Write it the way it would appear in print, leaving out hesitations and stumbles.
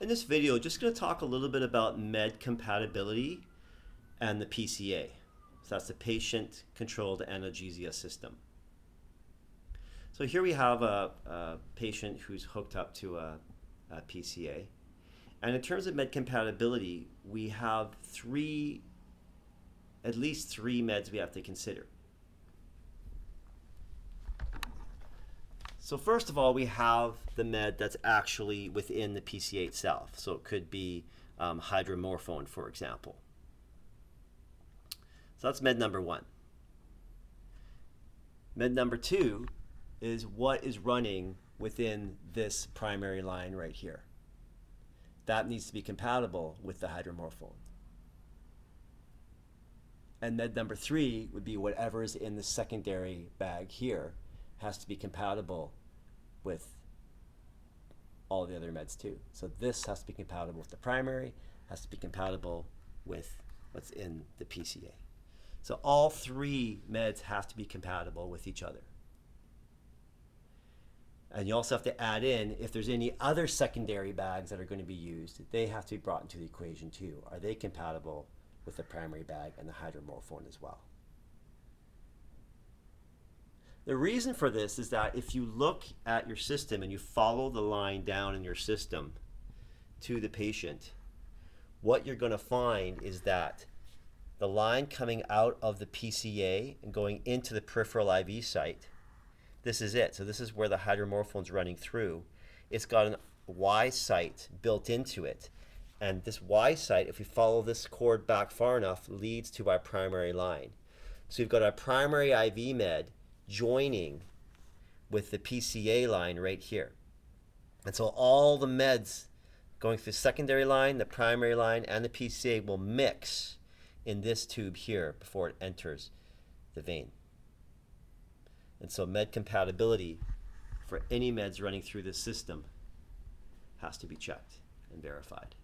In this video, just going to talk a little bit about med compatibility and the PCA. So that's the patient controlled analgesia system. So here we have a patient who's hooked up to a PCA. And in terms of med compatibility, we have at least three meds we have to consider. So first of all, we have the med that's actually within the PCA itself. So it could be hydromorphone, for example. So that's med number one. Med number two is what is running within this primary line right here. That needs to be compatible with the hydromorphone. And med number three would be whatever is in the secondary bag here has to be compatible with all the other meds too. So this has to be compatible with the primary, has to be compatible with what's in the PCA. So all three meds have to be compatible with each other. And you also have to add in, if there's any other secondary bags that are going to be used, they have to be brought into the equation too. Are they compatible with the primary bag and the hydromorphone as well? The reason for this is that if you look at your system and you follow the line down in your system to the patient, what you're going to find is that the line coming out of the PCA and going into the peripheral IV site, this is it. So this is where the hydromorphone's running through. It's got a Y site built into it. And this Y site, if we follow this cord back far enough, leads to our primary line. So we've got our primary IV med joining with the PCA line right here. And so all the meds going through the secondary line, the primary line, and the PCA will mix in this tube here before it enters the vein. And so med compatibility for any meds running through this system has to be checked and verified.